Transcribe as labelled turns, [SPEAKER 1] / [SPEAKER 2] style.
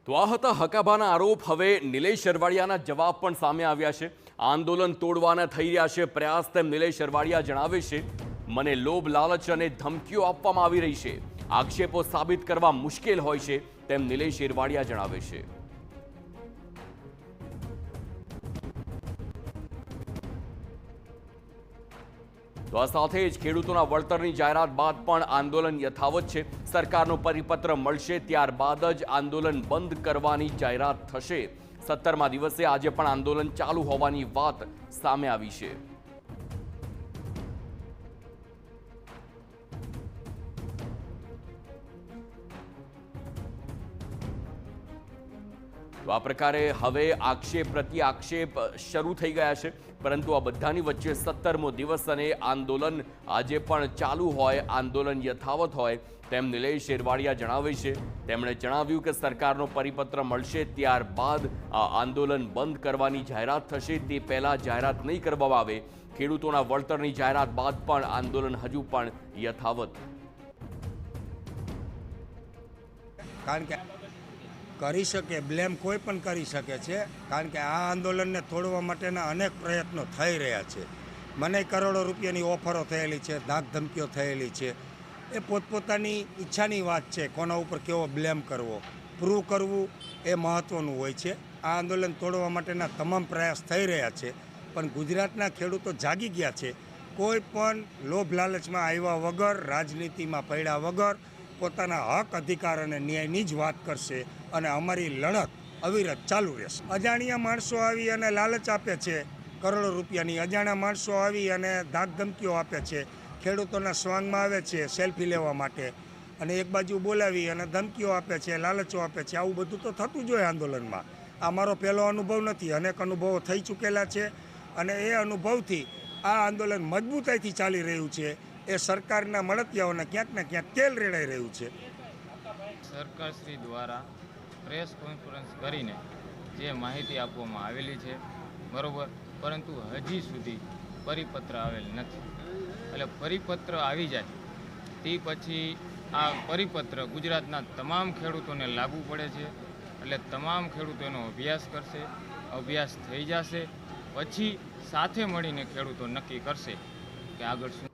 [SPEAKER 1] તો આ હતા હકાભાના આરોપ। હવે નિલેશ સરવાડિયાના જવાબ પણ સામે આવ્યા છે। આંદોલન તોડવાના થઈ રહ્યા છે પ્રયાસ તેમ નિલેશ સરવાડિયા જણાવે છે। મને લોભ લાલચ અને ધમકીઓ આપવામાં આવી રહી છે। આક્ષેપો સાબિત કરવા મુશ્કેલ હોય છે તેમ નિલેશ સરવાડિયા જણાવે છે। તો આ સાથે જ ખેડૂતોના વળતરની જાહેરાત બાદ પણ આંદોલન યથાવત છે। સરકારનો પરિપત્ર મળશે ત્યારબાદ જ આંદોલન બંધ કરવાની જાહેરાત થશે। 17મા દિવસે આજે પણ આંદોલન ચાલુ હોવાની વાત સામે આવી છે। તો આ પ્રકારે હવે આક્ષેપ પ્રતિ આક્ષેપ શરૂ થઈ ગયા છે, પરંતુ આ બધાની વચ્ચે 17મો દિવસ અને આંદોલન આજે પણ ચાલુ હોય, આંદોલન યથાવત હોય તેમ નિલેશ સરવાડિયા જણાવે છે। તેમણે જણાવ્યું કે સરકારનો પરિપત્ર મળશે ત્યારબાદ આ આંદોલન બંધ કરવાની જાહેરાત થશે। તે પહેલાં જાહેરાત નહીં કરવામાં આવે। ખેડૂતોના વળતરની જાહેરાત બાદ પણ આંદોલન હજુ પણ યથાવત।
[SPEAKER 2] કારણ કે કરી શકે, બ્લેમ કોઈ પણ કરી શકે છે, કારણ કે આ આંદોલનને તોડવા માટેના અનેક પ્રયત્નો થઈ રહ્યા છે। મને કરોડો રૂપિયાની ઓફરો થયેલી છે, ધાક ધમકીઓ થયેલી છે। એ પોતપોતાની ઈચ્છાની વાત છે, કોના ઉપર કેવો બ્લેમ કરવો, પ્રૂવ કરવું એ મહત્ત્વનું હોય છે। આ આંદોલન તોડવા માટેના તમામ પ્રયાસ થઈ રહ્યા છે, પણ ગુજરાતના ખેડૂતો જાગી ગયા છે। કોઈ પણ લોભ લાલચમાં આવ્યા વગર, રાજનીતિમાં પડ્યા વગર પોતાના હક, અધિકાર અને ન્યાયની જ વાત કરશે અને અમારી લડત અવિરત ચાલુ રહેશે। અજાણ્યા માણસો આવી અને લાલચ આપે છે, કરોડો રૂપિયાની અજાણ્યા માણસો આવી અને ધાક ધમકીઓ આપે છે, ખેડૂતોના સ્વાંગમાં આવે છે સેલ્ફી લેવા માટે, અને એક બાજુ બોલાવી અને ધમકીઓ આપે છે, લાલચો આપે છે। આવું બધું તો થતું જ હોય આંદોલનમાં। આ મારો પહેલો અનુભવ નથી, અનેક અનુભવો થઈ ચૂકેલા છે, અને એ અનુભવથી આ આંદોલન મજબૂતાઈથી ચાલી રહ્યું છે। એ સરકારના મળતિયાઓને ક્યાંક ને ક્યાંક તેલ રેડાઈ રહ્યું છે।
[SPEAKER 3] સરકારશ્રી દ્વારા પ્રેસ કોન્ફરન્સ કરીને જે માહિતી આપવામાં આવેલી છે બરાબર, પરંતુ હજી સુધી પરિપત્ર આવેલ નથી। એટલે પરિપત્ર આવી જાય તે પછી આ પરિપત્ર ગુજરાતના તમામ ખેડૂતોને લાગુ પડે છે। એટલે તમામ ખેડૂતો એનો અભ્યાસ કરશે, અભ્યાસ થઈ જશે પછી સાથે મળીને ખેડૂતો નક્કી કરશે કે આગળ શું